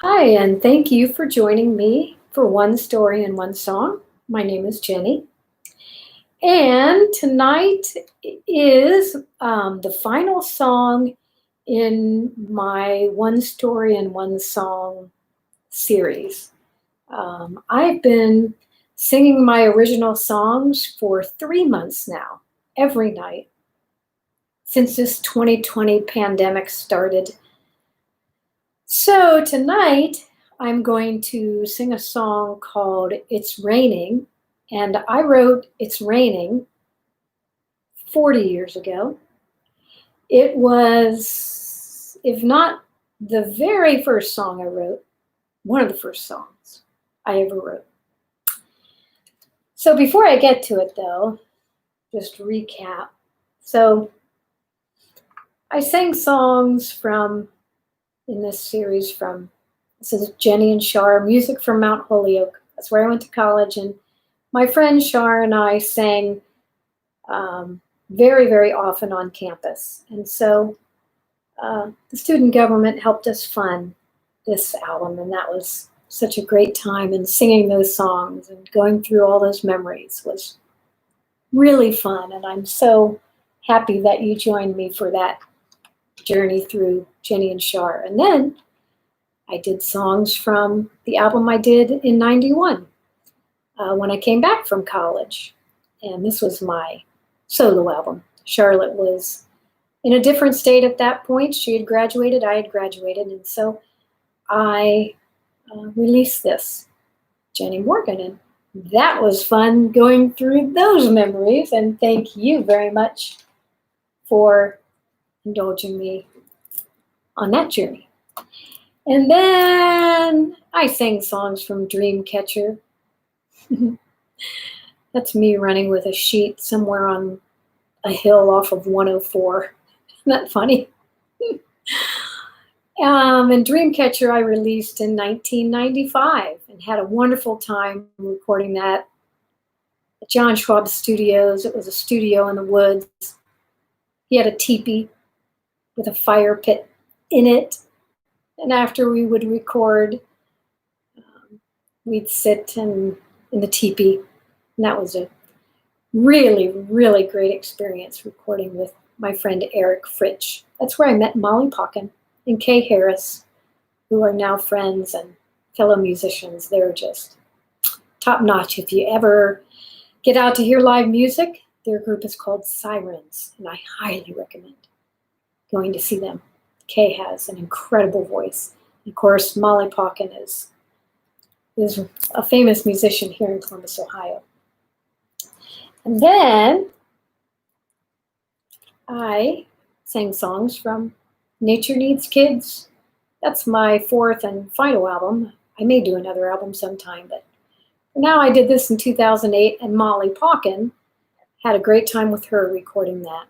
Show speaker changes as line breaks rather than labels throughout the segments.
Hi, and thank you for joining me for One Story and One Song. My name is Jenny, and tonight is the final song in my One Story and One Song series. I've been singing my original songs for 3 months now, every night, since this 2020 pandemic started. So tonight, I'm going to sing a song called It's Raining, and I wrote It's Raining 40 years ago. It was, if not the very first song I wrote, one of the first songs I ever wrote. So before I get to it though, just recap. So I sang songs in this series this is Jenny and Shar, music from Mount Holyoke. That's where I went to college, and my friend Shar and I sang very, very often on campus. And so the student government helped us fund this album, and that was such a great time. And singing those songs and going through all those memories was really fun. And I'm so happy that you joined me for that journey through Jenny and Shar. And then I did songs from the album I did in 91 when I came back from college. And this was my solo album. Charlotte was in a different state at that point. She had graduated, I had graduated. And so I released this, Jenny Morgan. And that was fun going through those memories. And thank you very much for indulging me on that journey. And then I sang songs from Dreamcatcher. That's me running with a sheet somewhere on a hill off of 104. Isn't that funny? And Dreamcatcher I released in 1995 and had a wonderful time recording that at John Schwab Studios. It was a studio in the woods. He had a teepee with a fire pit in it. And after we would record, we'd sit in the teepee. And that was a really, really great experience recording with my friend Eric Fritsch. That's where I met Molly Pocken and Kay Harris, who are now friends and fellow musicians. They're just top notch. If you ever get out to hear live music, their group is called Sirens, and I highly recommend going to see them. Kay has an incredible voice. Of course, Molly Pocken is a famous musician here in Columbus, Ohio. And then I sang songs from Nature Needs Kids. That's my fourth and final album. I may do another album sometime, but for now I did this in 2008, and Molly Pocken, had a great time with her recording that.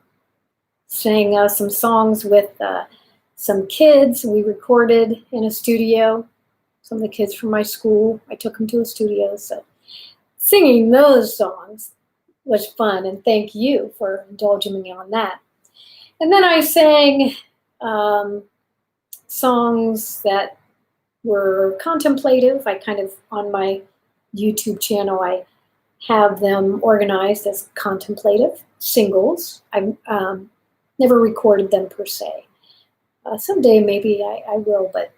Sang some songs with some kids we recorded in a studio. Some of the kids from my school, I took them to a studio. So singing those songs was fun, and thank you for indulging me on that. And then I sang songs that were contemplative. I kind of, on my YouTube channel, I have them organized as contemplative singles. I never recorded them per se. Someday maybe I will, but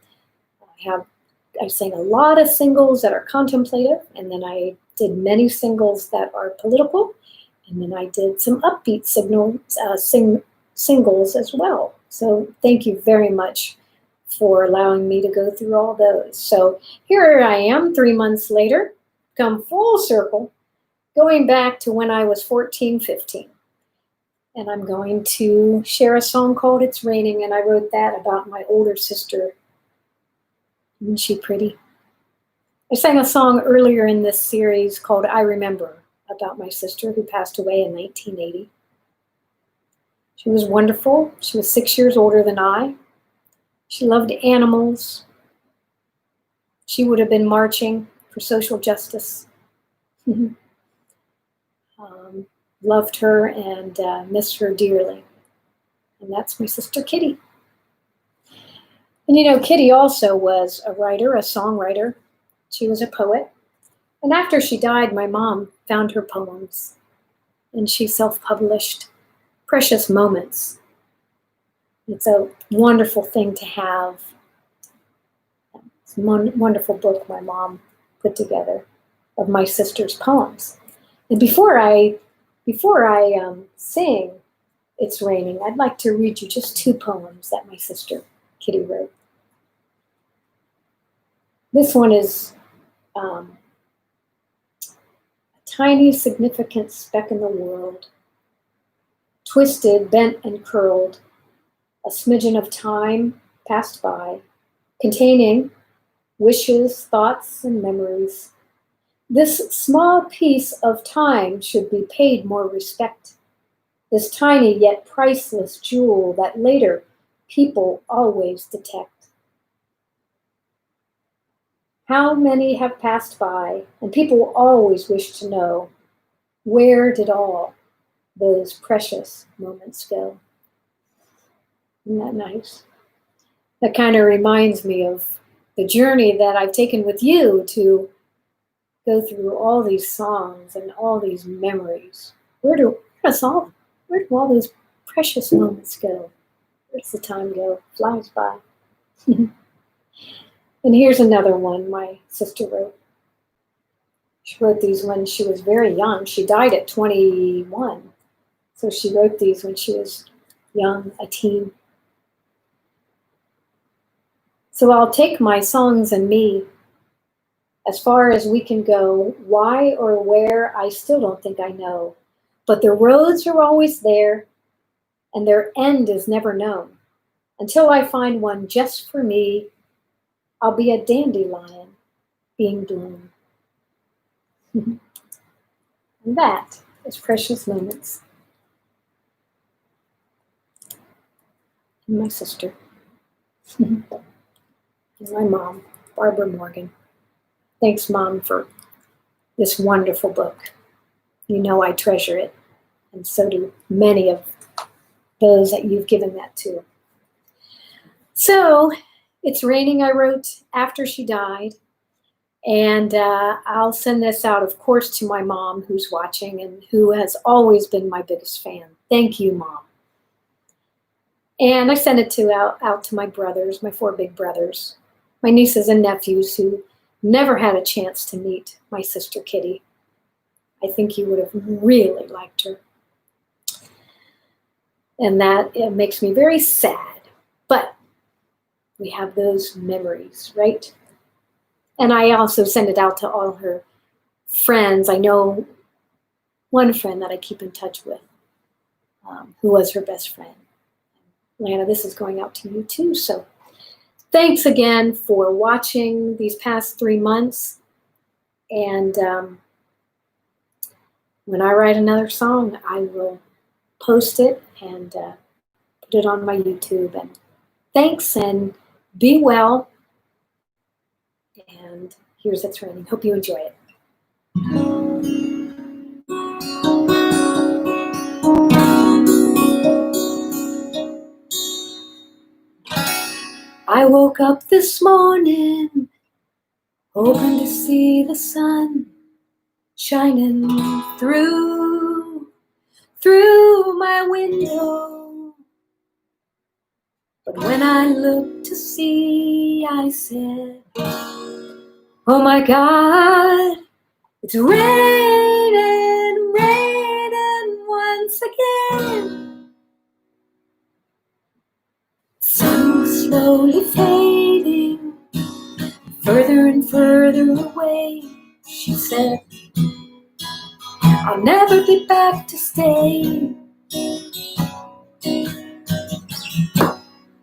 I sang a lot of singles that are contemplative, and then I did many singles that are political, and then I did some upbeat singles as well. So thank you very much for allowing me to go through all those. So here I am 3 months later, come full circle, going back to when I was 14, 15. And I'm going to share a song called It's Raining, and I wrote that about my older sister. Isn't she pretty? I sang a song earlier in this series called I Remember, about my sister who passed away in 1980. She was wonderful. She was 6 years older than I. She loved animals. She would have been marching for social justice. Loved her and missed her dearly. And that's my sister Kitty. And Kitty also was a writer, a songwriter. She was a poet. And after she died, my mom found her poems and she self-published Precious Moments. It's a wonderful thing to have. It's a wonderful book my mom put together of my sister's poems. And before I sing It's Raining, I'd like to read you just 2 poems that my sister Kitty wrote. This one is a tiny, significant speck in the world, twisted, bent, and curled, a smidgen of time passed by, containing wishes, thoughts, and memories. This small piece of time should be paid more respect, this tiny yet priceless jewel that later people always detect. How many have passed by, and people always wish to know, where did all those precious moments go? Isn't that nice? That kind of reminds me of the journey that I've taken with you to go through all these songs and all these memories. Where do all those precious moments go? Where does the time go? Flies by. And here's another one my sister wrote. She wrote these when she was very young. She died at 21. So she wrote these when she was young, a teen. So I'll take my songs and me as far as we can go. Why or where, I still don't think I know. But the roads are always there, and their end is never known. Until I find one just for me, I'll be a dandelion being blown. And that is Precious Moments. And my sister. And my mom, Barbara Morgan. Thanks, Mom, for this wonderful book. You know I treasure it, and so do many of those that you've given that to. So, It's Raining I wrote after she died, and I'll send this out, of course, to my mom who's watching and who has always been my biggest fan. Thank you, Mom. And I sent it out to my brothers, my 4 big brothers, my nieces and nephews who never had a chance to meet my sister Kitty. I think you would have really liked her. And it makes me very sad. But we have those memories, right? And I also send it out to all her friends. I know one friend that I keep in touch with, who was her best friend. Lana, this is going out to you too. So thanks again for watching these past 3 months. And when I write another song, I will post it and put it on my YouTube. And thanks, and be well. And here's It's Raining. Hope you enjoy it. I woke up this morning hoping to see the sun shining through my window. But when I looked to see, I said, oh my God, it's raining, raining once again. Sun was slowly fading, further and further away. She said, I'll never be back to stay.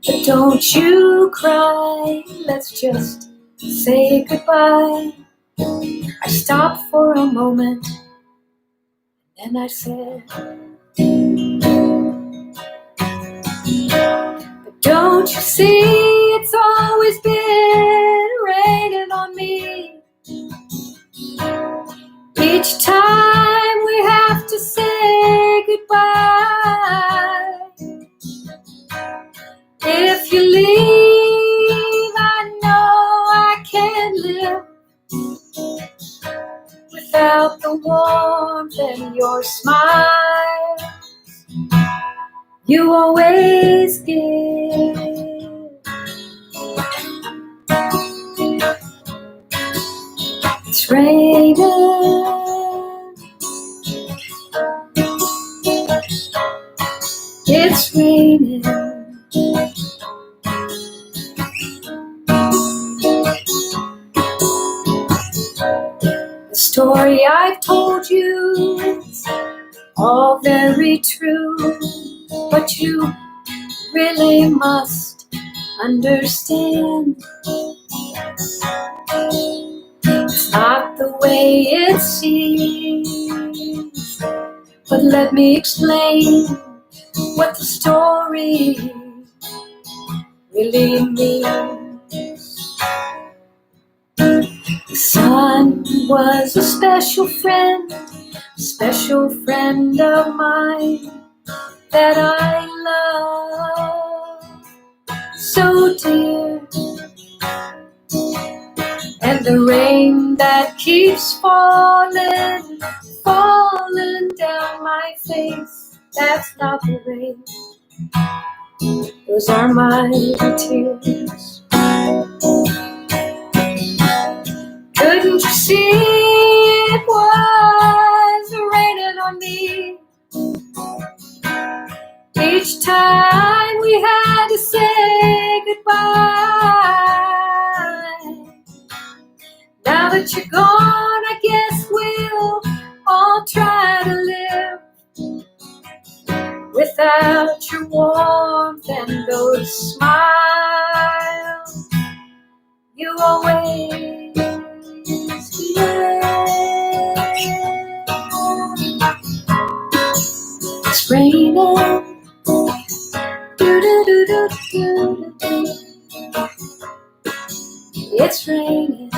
But don't you cry, let's just say goodbye. I stopped for a moment, and I said, but don't you see, it's always been raining on me. Each time we have to say goodbye. If you leave warmth and your smile you always give. It's raining, it's raining. The story I've told you is all very true, but you really must understand. It's not the way it seems, but let me explain what the story really means. The sun was a special friend of mine that I love so dear. And the rain that keeps falling down my face, that's not the rain, those are my tears. Couldn't you see it was raining on me? Each time we had to say goodbye. Now that you're gone, I guess we'll all try to live without your warmth and those smiles you always give. It's raining. It's raining.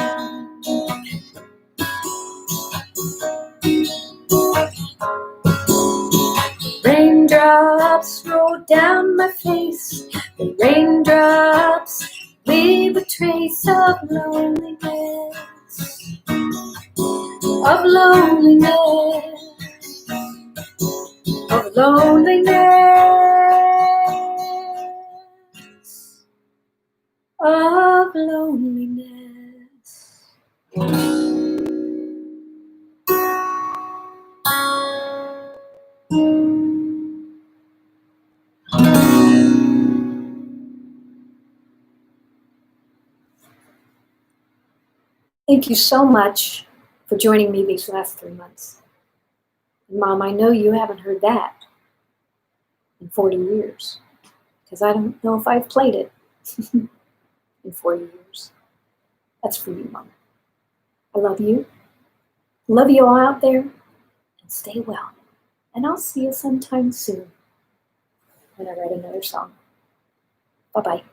Raindrops roll down my face. The raindrops leave a trace of loneliness. Of loneliness. Of loneliness. Of loneliness. Thank you so much for joining me these last 3 months. And Mom, I know you haven't heard that in 40 years, because I don't know if I've played it in 40 years. That's for you, Mom. I love you. Love you all out there, and stay well. And I'll see you sometime soon when I write another song. Bye-bye.